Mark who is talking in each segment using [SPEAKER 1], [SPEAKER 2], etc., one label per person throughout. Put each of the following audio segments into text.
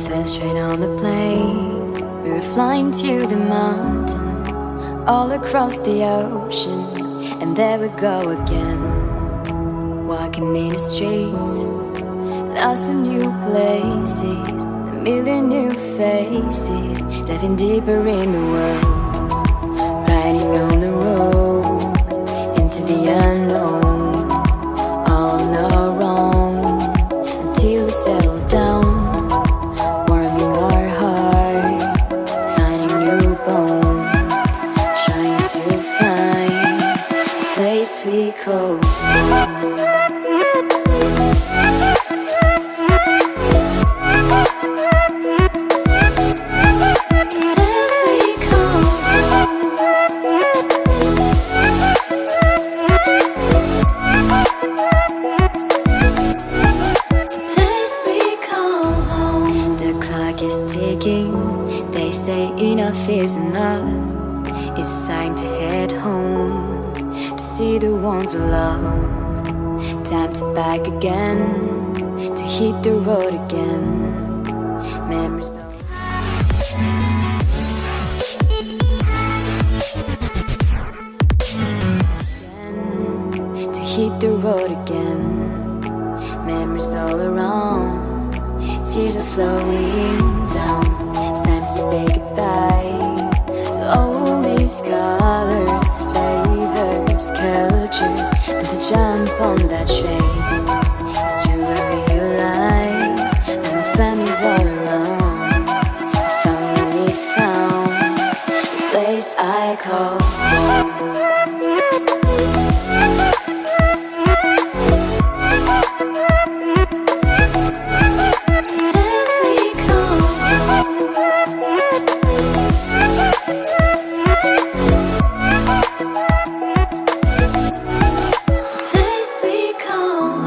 [SPEAKER 1] First train on the plane, we were flying to the mountain, all across the ocean, and there we go again. Walking in the streets, lost in new places, a million new faces, diving deeper in the world, riding on the road into the unknown, all on our own, until we settle down, warming our heart, finding new bones, trying to find a place we call home. They say enough is enough. It's time to head home, to see the ones we love. Time to back again, to hit the road again. Memories of again, to hit the road again. Memories all around, tears are flowing down. Time to say goodbye to all these colors, flavors, cultures, and to jump on that train. It's true, I realize when my family's all around, I finally found the place I call home. Place we call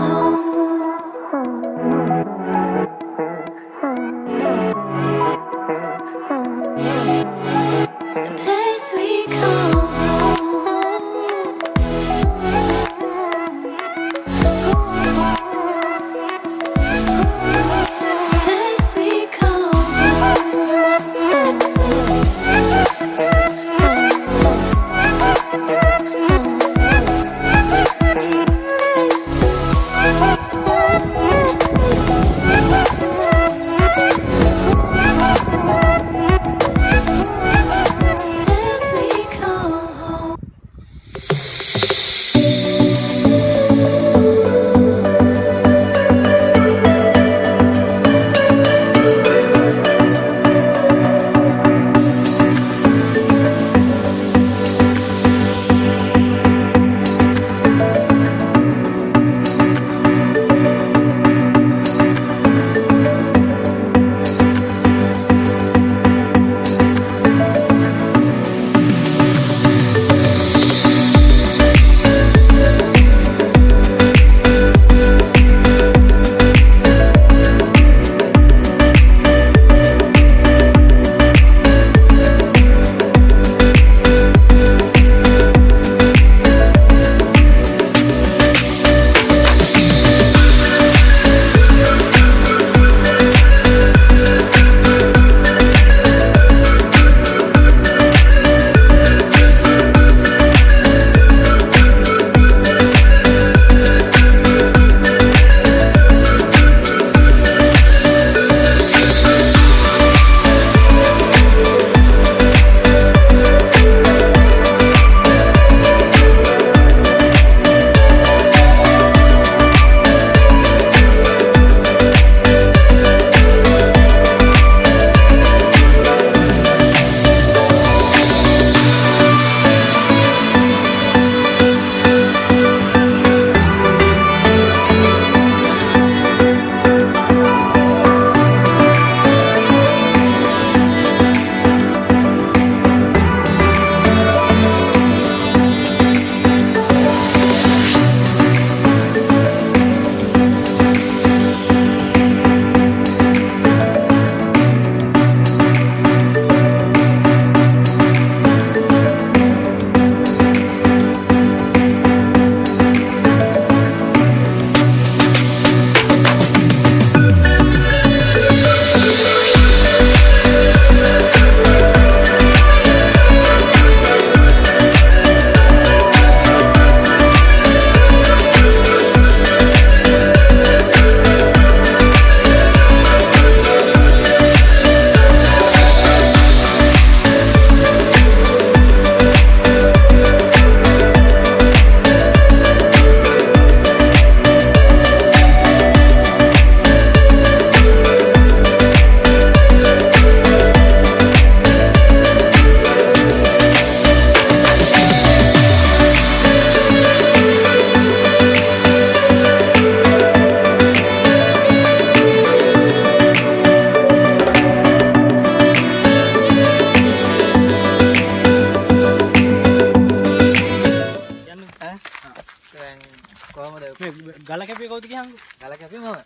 [SPEAKER 2] කැපේ මම.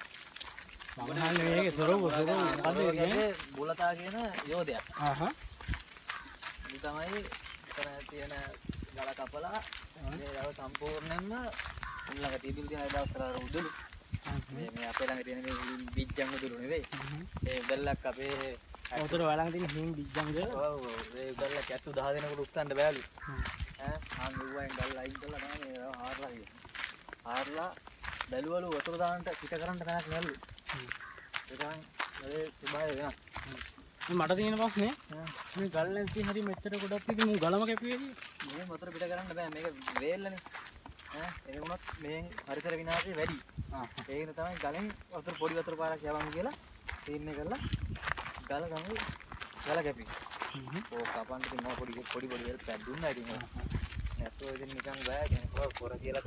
[SPEAKER 3] මම මේකේ සොරබොර
[SPEAKER 2] බුලතා කියන යෝධයා.
[SPEAKER 3] ආහ්.
[SPEAKER 2] මේ තමයි එතන තියෙන ගල කපලා මේ දවස් සම්පූර්ණයෙන්ම ළඟ තිබිල් තියෙන දවස්වල උදළු. මේ අපේ ළඟ තියෙන මේ බීජ්ජන් උදළු නෙවෙයි. ඒ උදැල්ලක් අපේ
[SPEAKER 3] ඔතන වලඟ තියෙන හිම් බීජ්ජන්ද?
[SPEAKER 2] ඔව් ඒ උදැල්ලක් 10 දෙනෙකුට උස්සන්න බෑලු. ආන් නුවයෙන් ගල් අයින් කළා තමයි මේ හාරලා ගියේ. හාරලා බැලුවලු වතුර දාන්නට පිට කරන්න තැනක් නැල්ලු. ඒකන් ඒ ස්වභාවය වෙනස්.
[SPEAKER 3] මට තියෙන ප්‍රශ්නේ මේ ගල් නැති හරි මෙච්චර ගොඩක් තියෙදි මු ගලම කැපුවේදී
[SPEAKER 2] මේ වතුර පිට කරන්න බෑ මේක වේල්ලනේ. ඒක වුණත් මේ පරිසර විනාශය වැඩි. ඒක තමයි ගලෙන් වතුර පොඩි වතුර පාරක් යවමු කියලා තීරණය කරලා ගල ගමු ගල කැපි. ඕක කපන්න ඉතින් මම පොඩි වෙල් පැක් දුන්නා ඉතින්. නැත්නම් ඉතින් නිකන් බෑ කෙනෙක් කොර කියලා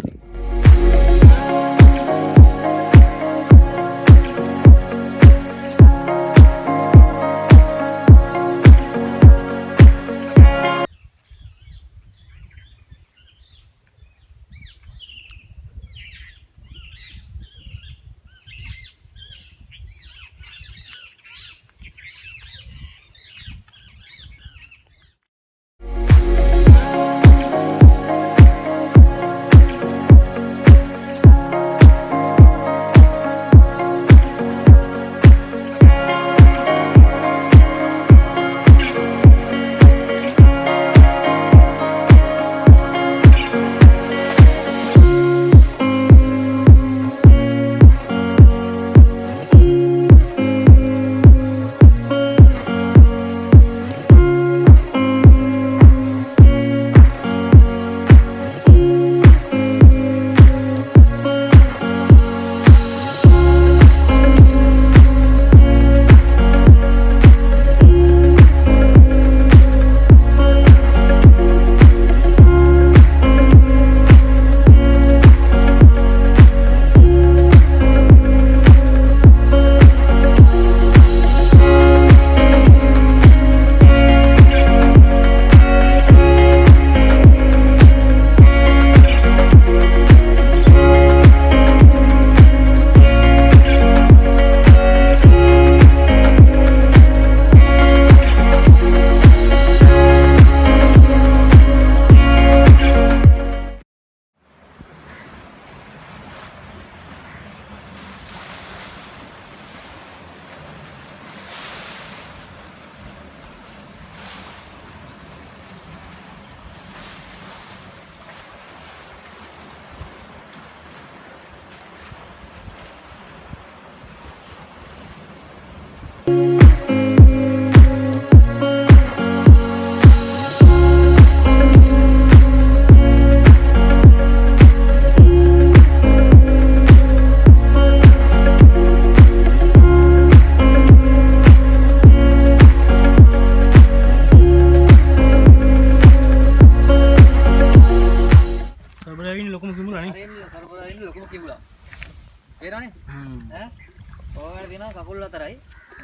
[SPEAKER 2] කකුල් අතරයි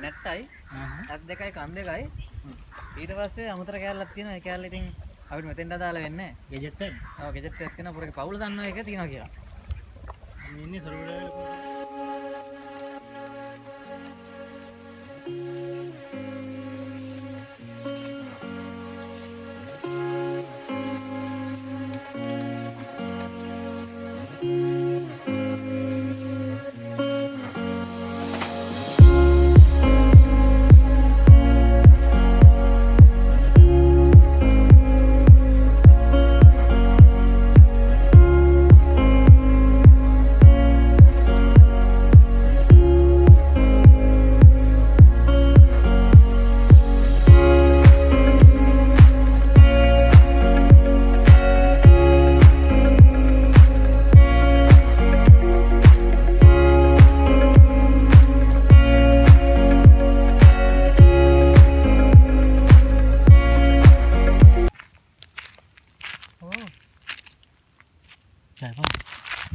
[SPEAKER 2] නැට්ටයි අත් දෙකයි කන් දෙකයි ඊට පස්සේ අමුතර කෑල්ලක් තියෙනවා ඒ කෑල්ල ඉතින් අපිට මෙතෙන්ට අදාළ වෙන්නේ නැහැ ගෙජෙට් එක. ඔව් ගෙජෙට් එකක් තියෙනවා පුරේ පවුල දන්නවා එක තියෙනවා කියලා. මේ ඉන්නේ සර්වර්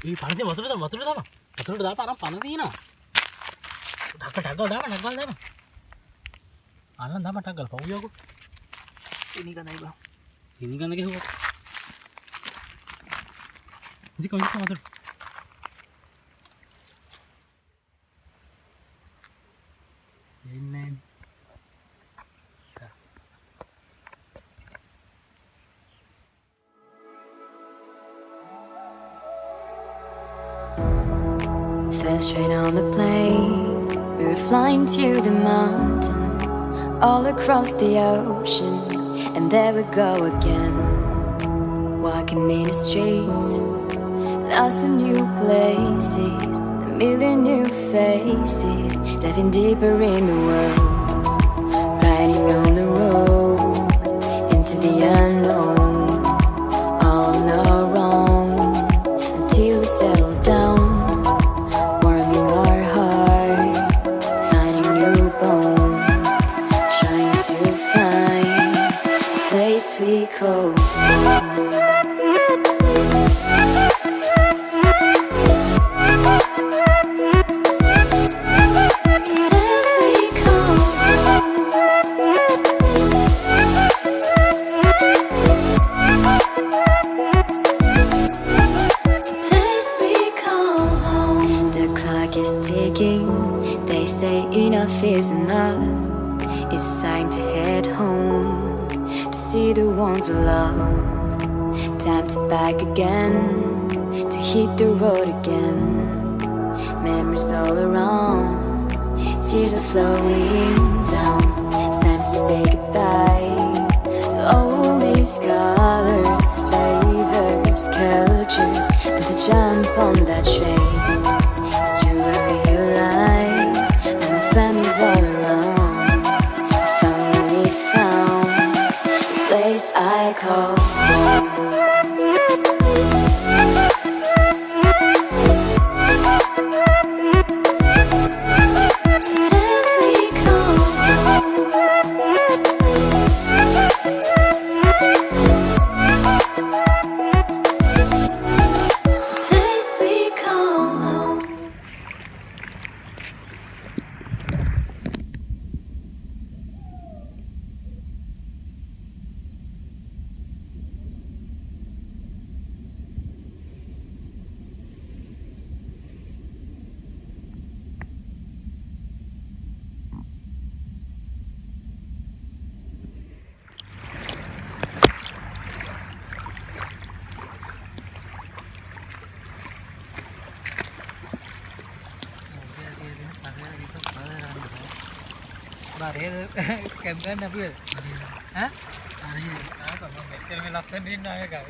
[SPEAKER 3] ඒ පණිතේ වතුරට දාපන් අරන් පණ දිනවා. ඩග්ගල් දාපන්. අල්ලන් දාපන් ඩග්ගල් පවුයකෝ.
[SPEAKER 2] ඉනි ගඳයි බා.
[SPEAKER 3] ඉනි ගඳ ගෙහුවා. ඉතින් කොහොමද වතුර?
[SPEAKER 1] straight on the plane. We were flying to the mountain, all across the ocean, and there we go again. Walking in the streets, lost in new places, a million new faces, diving deeper in the world. Riding on the road into the unknown, all on our own until we settle down, warming our heart, finding new bones, trying to find a place we call home. They say enough is enough. It's time to head home to see the ones we love. Time to back again, to hit the road again. Memories all around, tears are flowing down. It's time to say goodbye to all these colors, flavors, cultures, and to jump on that train. It's true, I realize when my family's all around, I finally found the place I call home.
[SPEAKER 2] Barel kemben apa? Hah? Hari, apa? Meter meter lapan ini naga kau.